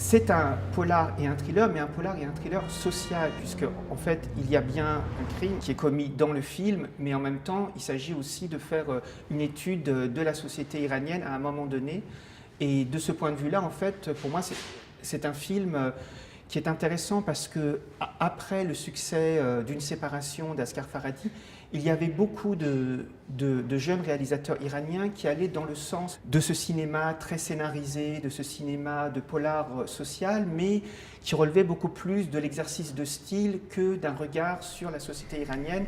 C'est un polar et un thriller, mais un polar et un thriller social, puisque en fait il y a bien un crime qui est commis dans le film, mais en même temps il s'agit aussi de faire une étude de la société iranienne à un moment donné. Et de ce point de vue-là, en fait, pour moi, c'est un film qui est intéressant parce que après le succès d'une séparation d'Asghar Farhadi, il y avait beaucoup de jeunes réalisateurs iraniens qui allaient dans le sens de ce cinéma très scénarisé, de ce cinéma de polar social, mais qui relevait beaucoup plus de l'exercice de style que d'un regard sur la société iranienne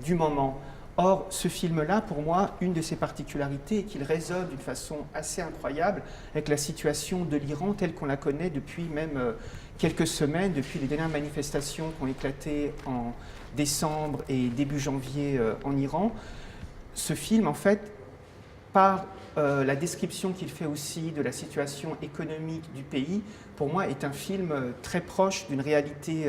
du moment. Or, ce film-là, pour moi, une de ses particularités est qu'il résonne d'une façon assez incroyable avec la situation de l'Iran telle qu'on la connaît depuis même quelques semaines, depuis les dernières manifestations qui ont éclaté en décembre et début janvier en Iran. Ce film, en fait, par la description qu'il fait aussi de la situation économique du pays, pour moi, est un film très proche d'une réalité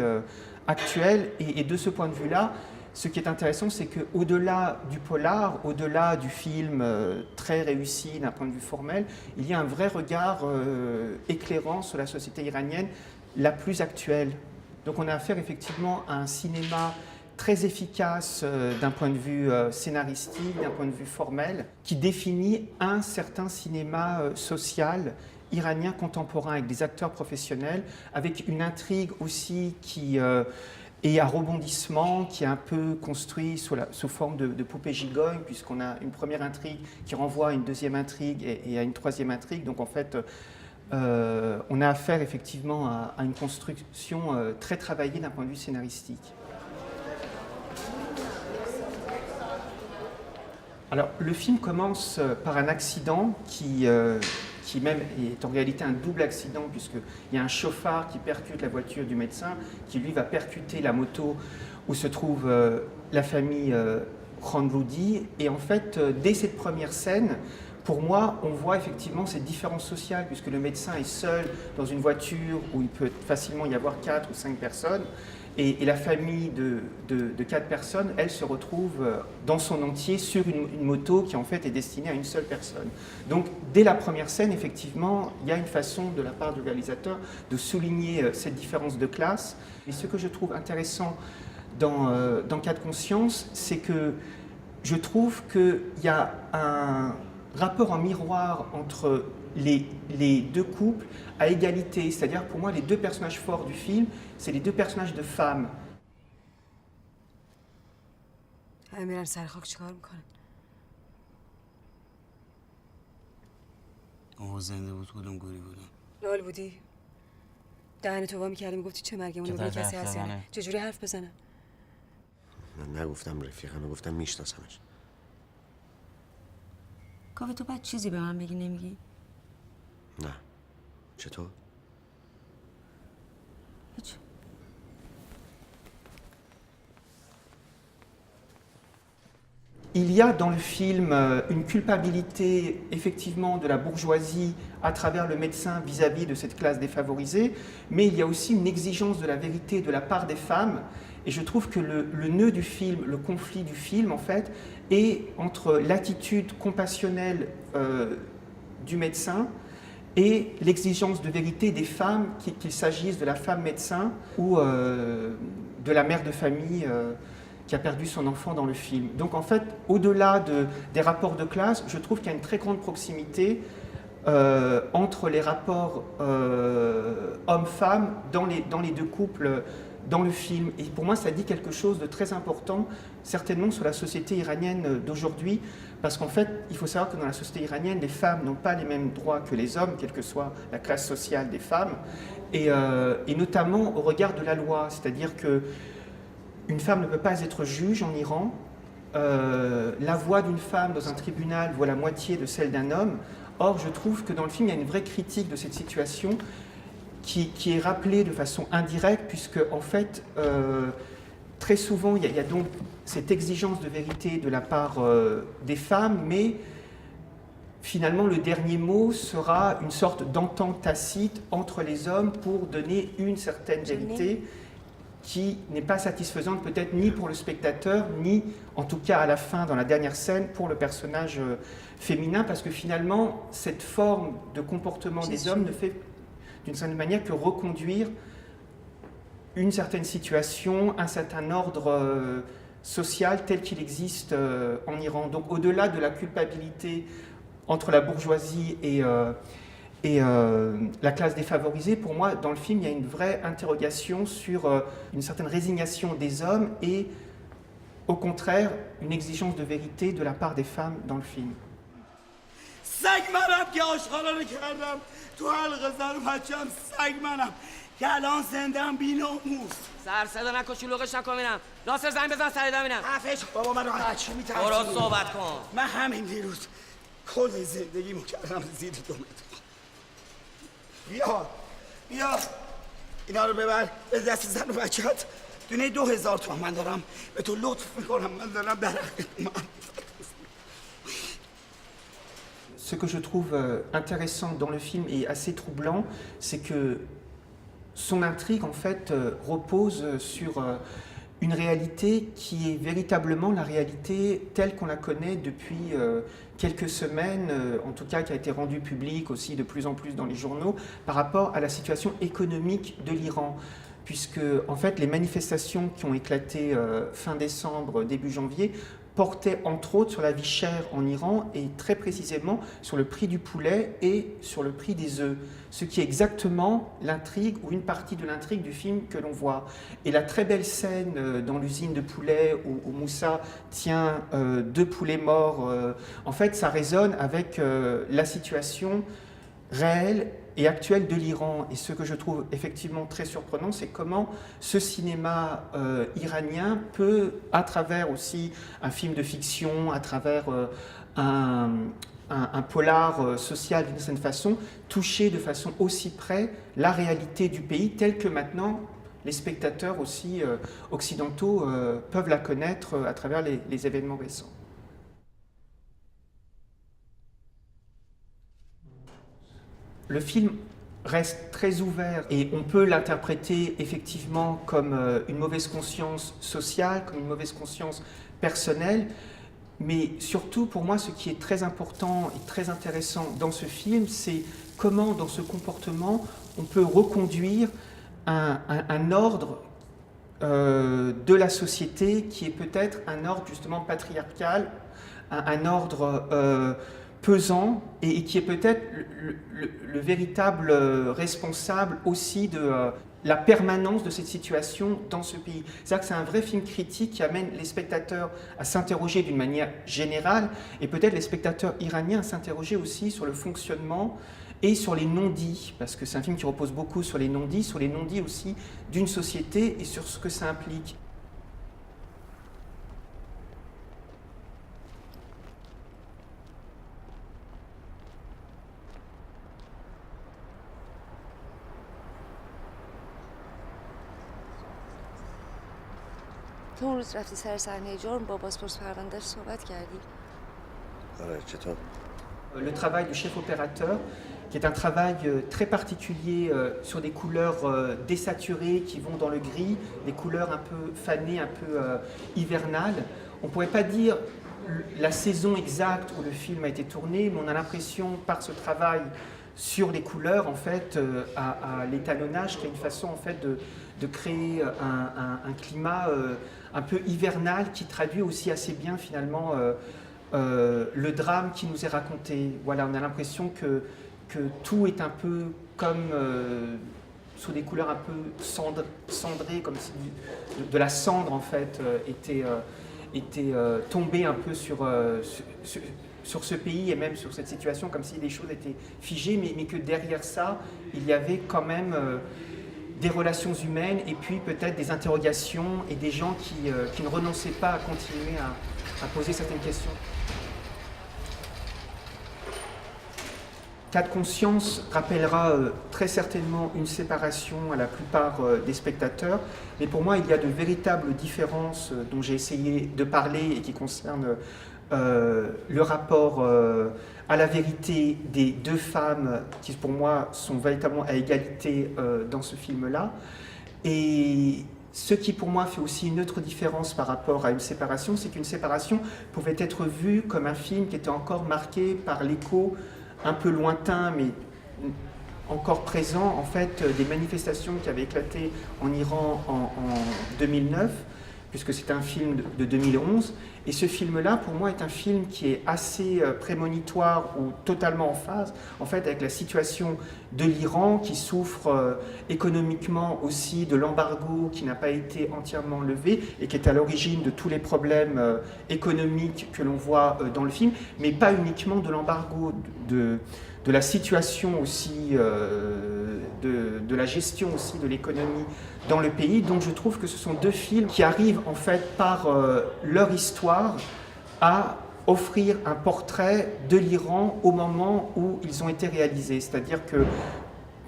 actuelle. Et de ce point de vue-là, ce qui est intéressant, c'est qu'au-delà du polar, au-delà du film très réussi d'un point de vue formel, il y a un vrai regard éclairant sur la société iranienne la plus actuelle. Donc on a affaire effectivement à un cinéma très efficace d'un point de vue scénaristique, d'un point de vue formel, qui définit un certain cinéma social iranien contemporain avec des acteurs professionnels, avec une intrigue aussi qui et un rebondissement qui est un peu construit sous forme de poupée gigogne, puisqu'on a une première intrigue qui renvoie à une deuxième intrigue et à une troisième intrigue. Donc en fait, on a affaire effectivement à une construction très travaillée d'un point de vue scénaristique. Alors le film commence par un accident qui même est en réalité un double accident, puisqu'il y a un chauffard qui percute la voiture du médecin, qui lui va percuter la moto où se trouve la famille Khanroudi. Et en fait, dès cette première scène, pour moi, on voit effectivement cette différence sociale, puisque le médecin est seul dans une voiture où il peut facilement y avoir 4 ou 5 personnes. Et la famille de 4 personnes, elle se retrouve dans son entier sur une moto qui en fait est destinée à une seule personne. Donc dès la première scène, effectivement, il y a une façon de la part du réalisateur de souligner cette différence de classe. Et ce que je trouve intéressant dans Cas de conscience, c'est que je trouve qu'il y a un rapport en miroir entre les deux couples à égalité. C'est-à-dire, pour moi, les deux personnages forts du film, c'est les deux personnages de femmes. میرن سر خاک چیکار میکنن؟ آقا زنده بود کدوم گوری بودم؟ لال بودی؟ دهن تو وا میکردی میگفتی چه مرگمون رو کسی هست یعنی چجوری حرف بزنم؟ من نگفتم رفیقمه، گفتم میشناسمش. کاوه تو بعد چیزی به من بگی نمیگی؟ نه. چطور؟ هیچ. Il y a dans le film une culpabilité effectivement de la bourgeoisie à travers le médecin vis-à-vis de cette classe défavorisée, mais il y a aussi une exigence de la vérité de la part des femmes. Et je trouve que le nœud du film, le conflit du film en fait, est entre l'attitude compassionnelle du médecin et l'exigence de vérité des femmes, qu'il s'agisse de la femme médecin ou de la mère de famille qui a perdu son enfant dans le film. Donc en fait, au-delà des rapports de classe, je trouve qu'il y a une très grande proximité entre les rapports hommes-femmes dans les deux couples dans le film. Et pour moi, ça dit quelque chose de très important, certainement sur la société iranienne d'aujourd'hui, parce qu'en fait, il faut savoir que dans la société iranienne, les femmes n'ont pas les mêmes droits que les hommes, quelle que soit la classe sociale des femmes, et notamment au regard de la loi, c'est-à-dire que une femme ne peut pas être juge en Iran. La voix d'une femme dans un tribunal vaut la moitié de celle d'un homme. Or, je trouve que dans le film, il y a une vraie critique de cette situation qui est rappelée de façon indirecte, puisque, en fait, très souvent, il y a donc cette exigence de vérité de la part des femmes, mais finalement, le dernier mot sera une sorte d'entente tacite entre les hommes pour donner une certaine vérité qui n'est pas satisfaisante peut-être ni pour le spectateur, ni en tout cas à la fin, dans la dernière scène, pour le personnage féminin, parce que finalement, cette forme de comportement des hommes ne d'une certaine manière, que reconduire une certaine situation, un certain ordre social tel qu'il existe en Iran. Donc au-delà de la culpabilité entre la bourgeoisie et la classe défavorisée, pour moi, dans le film, il y a une vraie interrogation sur une certaine résignation des hommes et, au contraire, une exigence de vérité de la part des femmes dans le film. سگ منم که آشغالا رو کردم تو حلقه زن و بچه‌ام سگ منم که الان زنده‌ام بی‌ناموس سر صدا نکن شلوغش نکن ببینم ناصر زنگ بزن سر ببینم عفش بابا من راحت چی می‌ترسونی برو صحبت کن من همین دیروز کل زندگیمو کردم زیر 2 متر بیا اینا رو ببر به دست زن و بچه‌ات دونه 2000 تومان من دارم به تو لطف میکنم من دارم در حقت من Ce que je trouve intéressant dans le film et assez troublant, c'est que son intrigue, en fait, repose sur une réalité qui est véritablement la réalité telle qu'on la connaît depuis quelques semaines, en tout cas qui a été rendue publique aussi de plus en plus dans les journaux, par rapport à la situation économique de l'Iran. Puisque, en fait, les manifestations qui ont éclaté fin décembre, début janvier, portait entre autres sur la vie chère en Iran et très précisément sur le prix du poulet et sur le prix des œufs, ce qui est exactement l'intrigue ou une partie de l'intrigue du film que l'on voit. Et la très belle scène dans l'usine de poulet où Moussa tient 2 poulets morts, en fait ça résonne avec la situation réelle et actuelle de l'Iran. Et ce que je trouve effectivement très surprenant, c'est comment ce cinéma iranien peut, à travers aussi un film de fiction, à travers un polar social d'une certaine façon, toucher de façon aussi près la réalité du pays telle que maintenant les spectateurs aussi occidentaux peuvent la connaître à travers les événements récents. Le film reste très ouvert et on peut l'interpréter effectivement comme une mauvaise conscience sociale, comme une mauvaise conscience personnelle, mais surtout pour moi ce qui est très important et très intéressant dans ce film, c'est comment dans ce comportement on peut reconduire un ordre de la société qui est peut-être un ordre justement patriarcal, un ordre pesant et qui est peut-être le véritable responsable aussi de la permanence de cette situation dans ce pays. C'est-à-dire que c'est un vrai film critique qui amène les spectateurs à s'interroger d'une manière générale et peut-être les spectateurs iraniens à s'interroger aussi sur le fonctionnement et sur les non-dits, parce que c'est un film qui repose beaucoup sur les non-dits aussi d'une société et sur ce que ça implique. تو اون روز رفتی سر صحنه جرم با بازپرس پرونده‌اش صحبت کردی؟ آره چطور؟ Le travail du chef opérateur, qui est un travail très particulier sur des couleurs désaturées qui vont dans le gris, des couleurs un peu fanées, un peu hivernales. On ne pourrait pas dire la saison exacte où le film a été tourné, mais on a l'impression par ce travail sur les couleurs, en fait, à l'étalonnage, qui est une façon en fait de créer un climat un peu hivernal qui traduit aussi assez bien finalement le drame qui nous est raconté. Voilà, on a l'impression que tout est un peu comme sous des couleurs un peu cendrées, comme si de la cendre en fait était tombée un peu sur ce pays et même sur cette situation, comme si les choses étaient figées, mais que derrière ça, il y avait quand même des relations humaines et puis peut-être des interrogations et des gens qui ne renonçaient pas à continuer à poser certaines questions. Cas de conscience rappellera très certainement une séparation à la plupart des spectateurs, mais pour moi il y a de véritables différences dont j'ai essayé de parler et qui concernent le rapport à la vérité des 2 femmes qui pour moi sont véritablement à égalité dans ce film-là. Et ce qui pour moi fait aussi une autre différence par rapport à une séparation, c'est qu'une séparation pouvait être vue comme un film qui était encore marqué par l'écho un peu lointain, mais encore présent en fait des manifestations qui avaient éclaté en Iran en 2009, puisque c'est un film de 2011. Et ce film-là, pour moi, est un film qui est assez prémonitoire ou totalement en phase, en fait, avec la situation de l'Iran, qui souffre économiquement aussi de l'embargo qui n'a pas été entièrement levé et qui est à l'origine de tous les problèmes économiques que l'on voit dans le film, mais pas uniquement de l'embargo, de la situation aussi, de la gestion aussi de l'économie dans le pays. Donc je trouve que ce sont deux films qui arrivent en fait par leur histoire à offrir un portrait de l'Iran au moment où ils ont été réalisés. C'est-à-dire que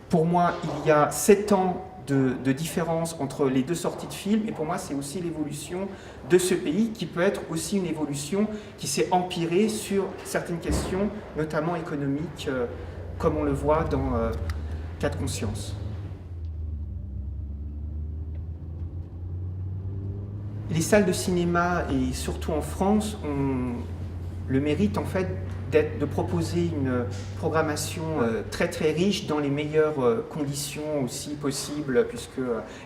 pour moi, il y a 7 ans de différence entre les deux sorties de films, et pour moi c'est aussi l'évolution de ce pays qui peut être aussi une évolution qui s'est empirée sur certaines questions, notamment économiques, comme on le voit dans Cas de conscience. Les salles de cinéma, et surtout en France, ont le mérite en fait de proposer une programmation très très riche dans les meilleures conditions aussi possibles, puisque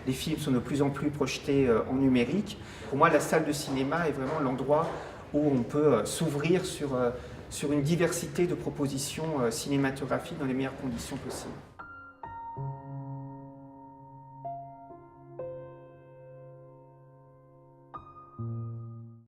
les films sont de plus en plus projetés en numérique. Pour moi, la salle de cinéma est vraiment l'endroit où on peut s'ouvrir sur une diversité de propositions cinématographiques dans les meilleures conditions possibles.